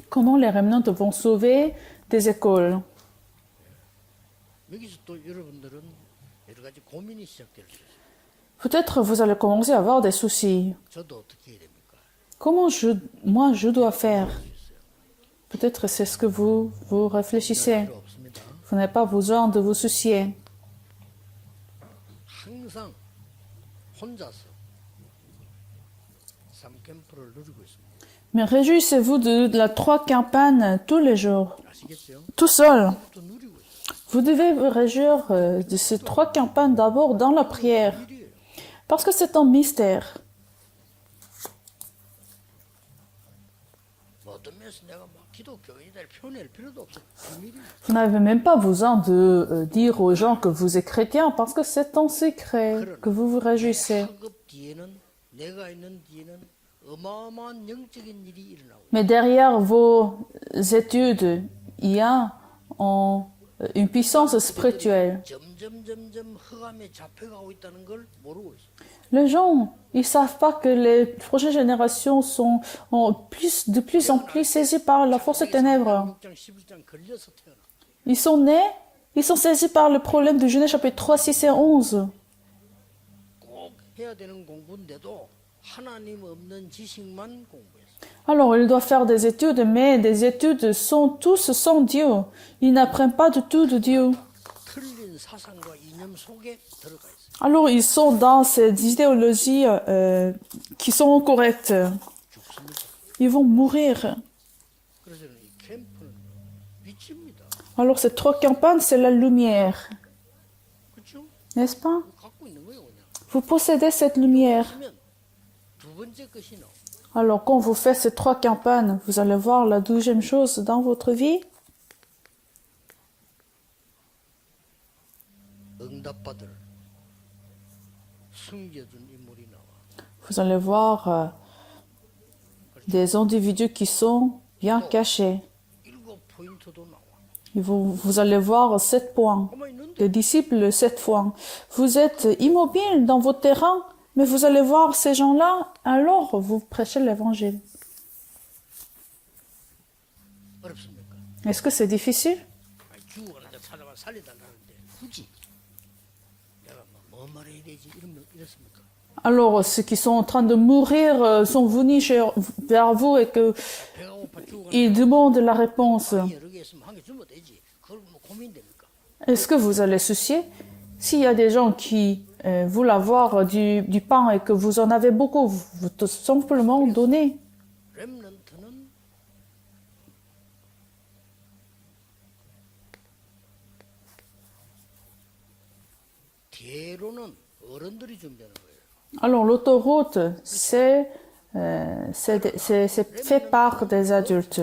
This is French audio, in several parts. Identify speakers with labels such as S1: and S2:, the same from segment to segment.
S1: Comment les remnants vont sauver des écoles? Peut-être vous allez commencer à avoir des soucis. Comment moi je dois faire? Peut-être c'est ce que vous réfléchissez. Vous n'avez pas besoin de vous soucier. Mais réjouissez-vous de la 3 campagnes tous les jours, tout seul. Vous devez vous réjouir de ces 3 campagnes d'abord dans la prière, parce que c'est un mystère. Vous n'avez même pas besoin de dire aux gens que vous êtes chrétien, parce que c'est un secret que vous vous réjouissez. Mais derrière vos études, il y a une puissance spirituelle. Les gens, ils savent pas que les prochaines générations sont de plus en plus saisies par la force des ténèbres. Ils sont nés, ils sont saisis par le problème de Genèse chapitre 3, 6 et 11. Alors, ils doivent faire des études, mais des études sont tous sans Dieu. Ils n'apprennent pas du tout de Dieu. Alors, ils sont dans ces idéologies qui sont correctes. Ils vont mourir. Alors, ces 3 campagnes, c'est la lumière. N'est-ce pas? Vous possédez cette lumière. Alors, quand vous faites ces 3 campagnes, vous allez voir la 12e chose dans votre vie. Vous allez voir des individus qui sont bien cachés. Vous allez voir 7 points. Les disciples, 7 points. Vous êtes immobile dans votre terrain, mais vous allez voir ces gens-là, alors vous prêchez l'évangile. Est-ce que c'est difficile? Alors, ceux qui sont en train de mourir sont venus vers vous et qu'ils demandent la réponse. Est-ce que vous allez soucier? S'il y a des gens qui veulent avoir du pain et que vous en avez beaucoup, vous tout simplement donnez. Alors, l'autoroute, c'est fait par des adultes.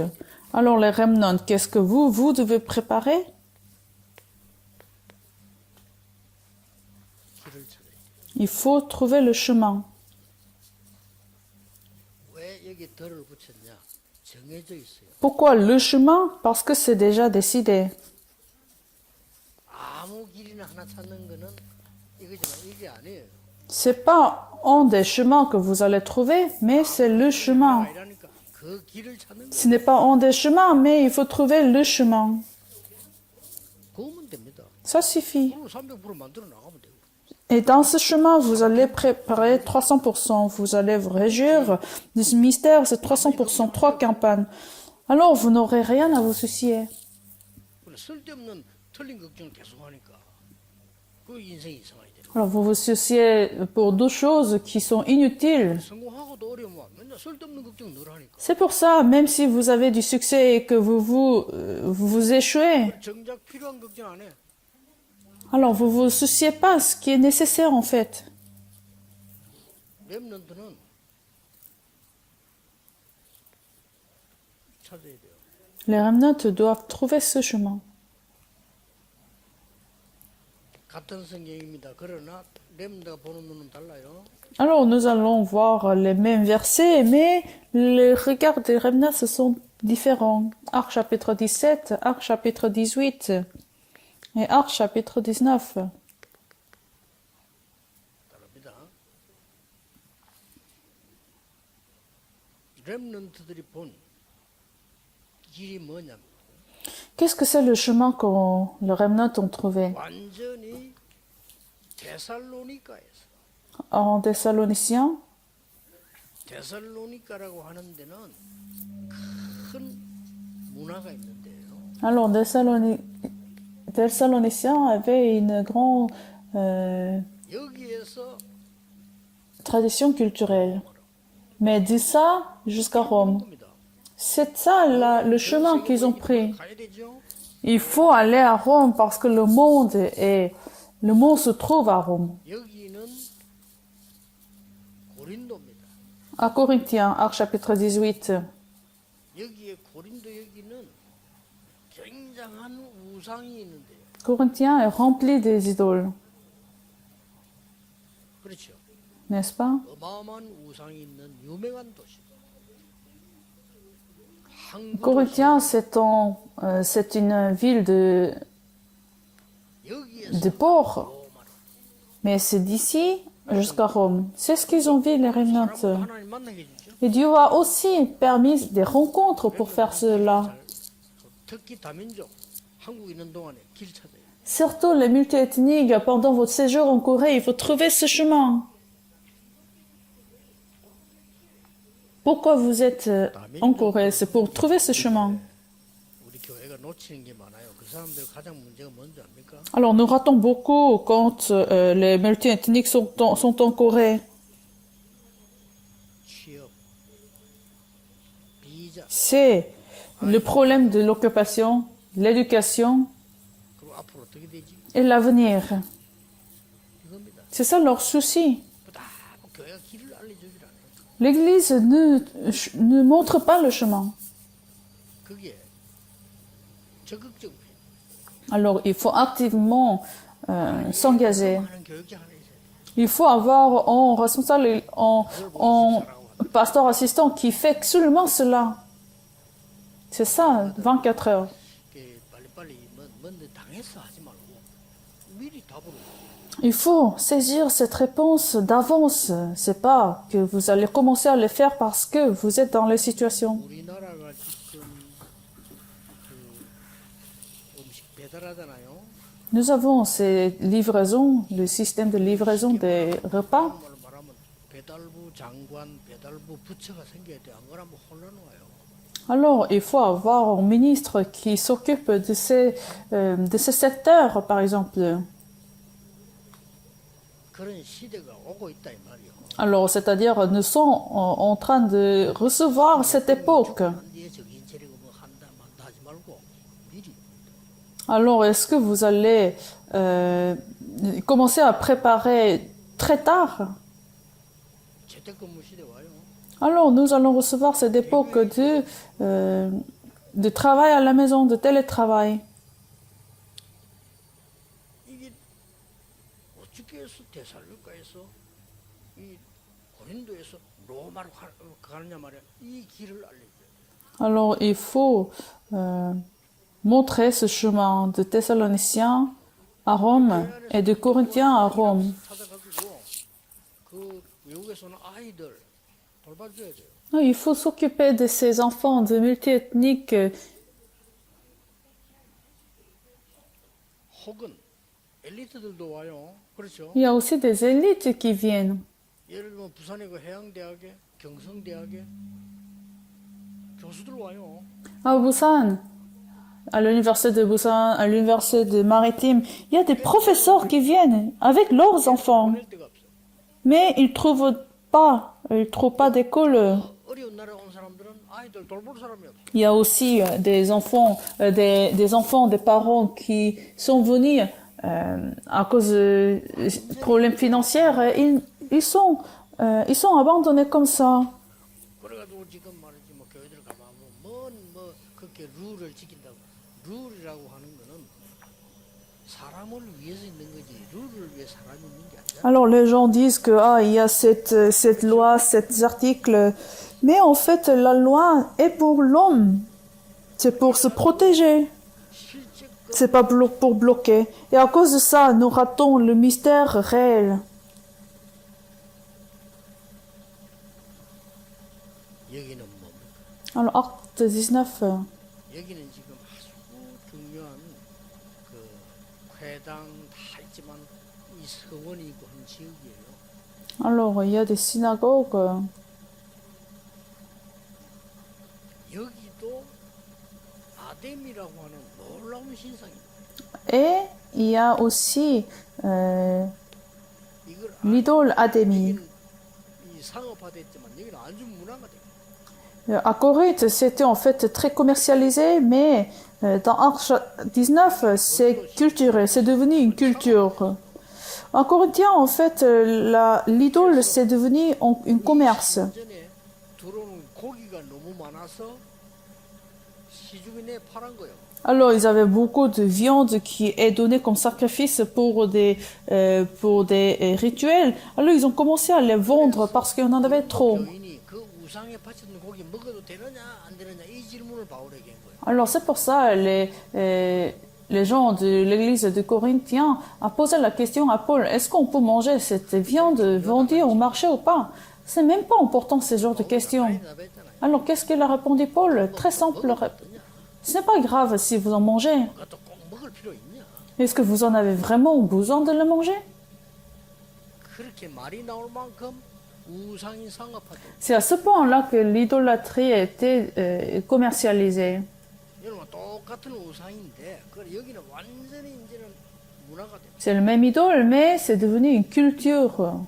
S1: Alors, les remnants, qu'est-ce que vous devez préparer? Il faut trouver le chemin. Pourquoi le chemin? Parce que c'est déjà décidé. C'est pas un des chemins que vous allez trouver, mais c'est le chemin. Ce n'est pas un des chemins, mais il faut trouver le chemin. Ça suffit. Et dans ce chemin, vous allez préparer 300%. Vous allez vous réjouir de ce mystère, c'est 300%, 3 campagnes. Alors, vous n'aurez rien à vous soucier. Alors, vous vous souciez pour 2 choses qui sont inutiles. C'est pour ça, même si vous avez du succès et que vous échouez, alors vous vous souciez pas de ce qui est nécessaire en fait. Les remnants doivent trouver ce chemin. Alors nous allons voir les mêmes versets, mais les regards des remnants sont différents. Actes chapitre 17, Actes chapitre 18 et Actes chapitre 19. Qu'est-ce que c'est le chemin que le remnant ont trouvé? En Thessaloniciens, alors Thessaloniciens avaient une grande tradition culturelle. Mais de ça jusqu'à Rome. C'est ça le chemin qu'ils ont pris. Il faut aller à Rome parce que le monde se trouve à Rome. À Corinthiens, Actes chapitre 18. Corinthiens est rempli des idoles. N'est-ce pas? Corinthiens, c'est une ville de port. Mais c'est d'ici jusqu'à Rome. C'est ce qu'ils ont vu, les remnants. Et Dieu a aussi permis des rencontres pour faire cela. Surtout les multiethniques, pendant votre séjour en Corée, il faut trouver ce chemin. Pourquoi vous êtes en Corée? C'est pour trouver ce chemin. Alors, nous ratons beaucoup quand les multiethniques sont en Corée. C'est le problème de l'occupation, l'éducation et l'avenir. C'est ça leur souci. L'Église ne montre pas le chemin. Alors, il faut activement s'engager. Il faut avoir un responsable, un pasteur assistant qui fait seulement cela. C'est ça, 24 heures. Il faut saisir cette réponse d'avance. C'est pas que vous allez commencer à le faire parce que vous êtes dans les situations. Nous avons ces livraisons, le système de livraison des repas. Alors, il faut avoir un ministre qui s'occupe de ces secteurs, par exemple. Alors, c'est-à-dire, nous sommes en train de recevoir cette époque. Alors, est-ce que vous allez commencer à préparer très tard? Alors, nous allons recevoir cette époque de travail à la maison, de télétravail. Alors, il faut montrer ce chemin de Thessaloniciens à Rome et de Corinthiens à Rome. Il faut s'occuper de ces enfants de multiethniques. Il y a aussi des élites qui viennent. À Busan, à l'université de Busan, à l'université de Maritime, il y a des professeurs qui viennent avec leurs enfants. Mais ils trouvent pas d'école. Il y a aussi des enfants, des parents qui sont venus à cause de problèmes financiers. Ils sont abandonnés comme ça. Alors les gens disent que il y a cette loi, cet article, mais en fait la loi est pour l'homme, c'est pour se protéger, c'est pas pour bloquer. Et à cause de ça, nous ratons le mystère réel. Alors, acte 19.
S2: 여기는 지금 아주 중요한 그 회당 다 있지만 이 서원이 있고 한 지역이에요.
S1: Alors, il y a des synagogues.
S2: 여기도 아뎀이라고 하는 놀라운 신상입니다.
S1: Et il y a aussi
S2: 이걸
S1: l'idole Adémie.
S2: 여기는 이 상업화됐지만 여기는 아주 문화가 돼요.
S1: À Corinthe, c'était en fait très commercialisé, mais dans Acte 19, c'est culturel, c'est devenu une culture. En Corinthiens, en fait, l'idole, c'est devenu un commerce.
S2: 전에 들어오는 고기가 너무 많아서 시중에 팔은 거예요.
S1: Alors, ils avaient beaucoup de viande qui est donnée comme sacrifice pour des rituels. Alors, ils ont commencé à les vendre parce qu'il y en avait trop.
S2: 교인이 그 우상에 바쳤던 고기 먹어도 되느냐 안 되느냐 이 질문을 바울에게 한 거예요.
S1: Alors, c'est pour ça les gens de l'église de Corinthiens ont posé la question à Paul, est-ce qu'on peut manger cette viande vendue au marché ou pas? C'est même pas important ce genre de questions. Alors, qu'est-ce qu'il a répondu Paul? Très simple. Ce n'est pas grave si vous en mangez.
S2: 그것도 꼭 먹을 필요 있냐?
S1: Est-ce que vous en avez vraiment besoin de le manger?
S2: 그렇게 말이 나올 만큼 우상이 상업화돼.
S1: C'est à ce point-là que l'idolâtrie a été commercialisée.
S2: 여러분 똑같은 우상인데 그 여기는 완전히 이제는 문화가 돼.
S1: C'est le même idole, mais c'est devenu une culture.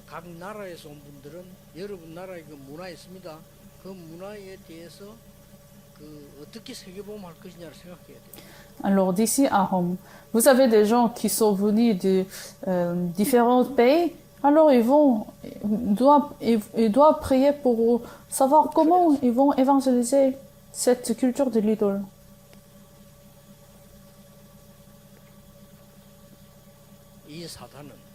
S2: 각 나라에서 온 분들은 여러분 나라의 그 문화에 있습니다. 그 문화에 대해서 그 어떻게 세계보험할 것이냐를 생각해야 돼요.
S1: Alors d'ici à Rome, vous avez des gens qui sont venus de différents pays. Alors ils doivent prier pour savoir comment ils vont évangéliser cette culture de l'idole.
S2: 이 사탄은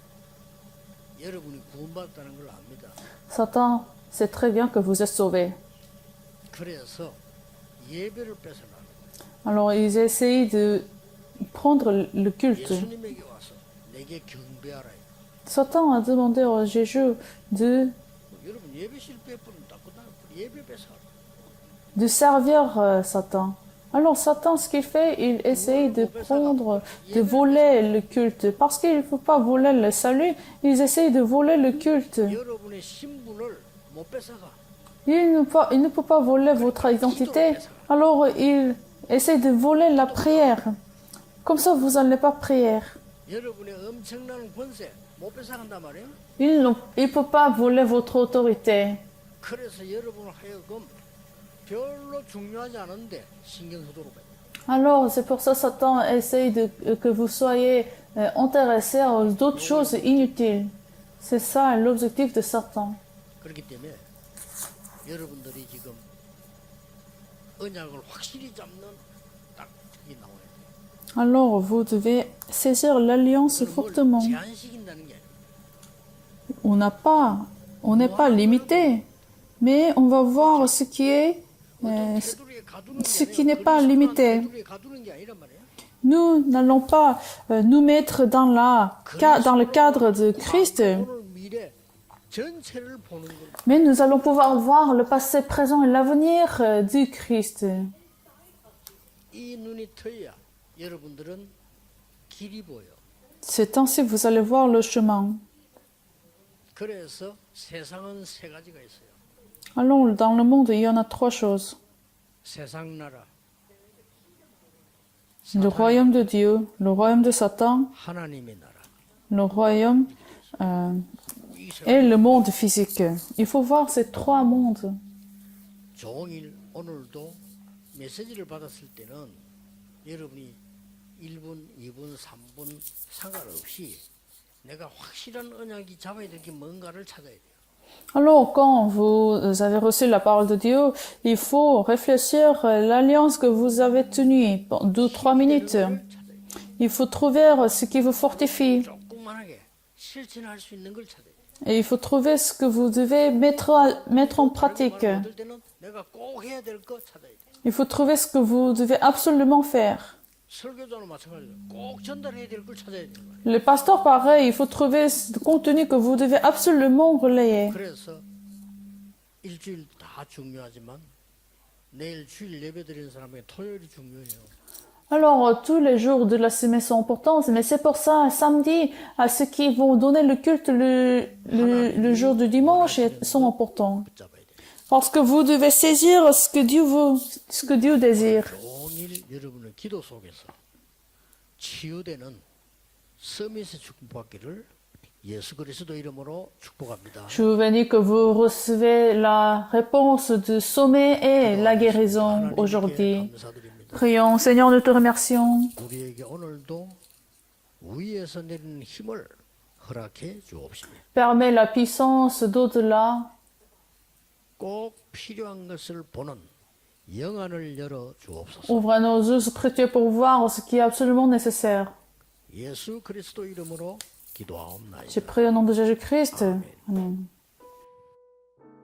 S2: 여러분이 구원받았다는 걸 압니다.
S1: Satan sait très bien que vous êtes sauvés.
S2: 그래서 예배를 뺏어나는 거예요.
S1: Alors ils essayent de prendre le culte.
S2: 예수님에게 와서 내게 경배하라.
S1: Satan a demandé à Jésus
S2: 여러분 예배 실패했으면 따끈따끈 예배 뺏어라.
S1: de servir Satan. Alors Satan, ce qu'il fait, il essaye de prendre, de voler le culte. Parce qu'il ne faut pas voler le salut, ils essayent de voler le culte.
S2: 여러분의 신분을 못 뺏어가.
S1: Il ne peut pas voler votre identité. Alors il essaye de voler la prière. Comme ça, vous n'allez pas prier.
S2: 여러분의 엄청난 권세 못 뺏어간단 말이에요.
S1: Il ne peut pas voler votre autorité.
S2: 그래서 여러분을 하여금 별로 중요하지 않은데 신경 쓰도록 해요.
S1: Alors, c'est pour ça Satan essaye que vous soyez intéressés aux d'autres choses inutiles. C'est ça l'objectif de Satan.
S2: 그렇기 때문에 여러분들이 지금 언약을 확실히 잡는 딱 이게 나와야 돼요.
S1: Alors, vous devez saisir l'alliance fortement.
S2: 제한시킨다는 게 아니에요.
S1: On n'est pas limité, mais on va voir ce qui n'est pas limité. Nous n'allons pas nous mettre dans le cadre de Christ, mais nous allons pouvoir voir le passé, présent et l'avenir du Christ. C'est ainsi que vous allez voir le chemin. Alors, dans le monde, il y en a trois choses. Le royaume de Dieu, le royaume de Satan, le royaume et le monde physique. Il faut voir ces trois mondes.
S2: 오늘도 메시지를 받았을 때는 여러분이 1분, 2분, 3분 상관없이 내가 확실한 언약이 잡아야 될 게 뭔가를 찾아야 돼요.
S1: Alors, quand vous avez reçu la parole de Dieu, il faut réfléchir à l'alliance que vous avez tenue pendant 2-3 minutes. Il faut trouver ce qui vous fortifie. Et il faut trouver ce que vous devez mettre en pratique. Il faut trouver ce que vous devez absolument faire.
S2: 설교자는 마찬가지로 꼭 전달해야 될 걸 찾아야 되는 거예요.
S1: Les pasteurs, pareil, il faut trouver ce contenu que vous devez absolument relayer.
S2: 그래서 일주일 다 중요하지만 내일 주일 예배 드리는 사람에게 토요일이 중요해요.
S1: Alors, tous les jours de la semaine sont importants, mais c'est pour ça, samedi, à ceux qui vont donner le culte le jour du dimanche sont importants.
S2: 붙잡아야 돼요.
S1: Parce que vous devez saisir ce que Dieu désire.
S2: 종일 여러분의 기도 속에서 치유되는 서밋의 축복받기를 예수 그리스도 이름으로 축복합니다.
S1: Je vous bénis que vous recevez la réponse du sommet et la guérison aujourd'hui.
S2: 감사드립니다.
S1: Prions, Seigneur, nous te remercions.
S2: 우리에게 오늘도 위에서 내리는 힘을 허락해 주옵시고
S1: Permets la puissance d'au-delà.
S2: 꼭 필요한 것을 보는 영안을 열어 주옵소서.
S1: Ouvre nos yeux spirituels pour voir ce qui est absolument nécessaire.
S2: 예수 그리스도 이름으로 기도하옵나이다.
S1: J'ai prié au nom de Jésus-Christ. Amen.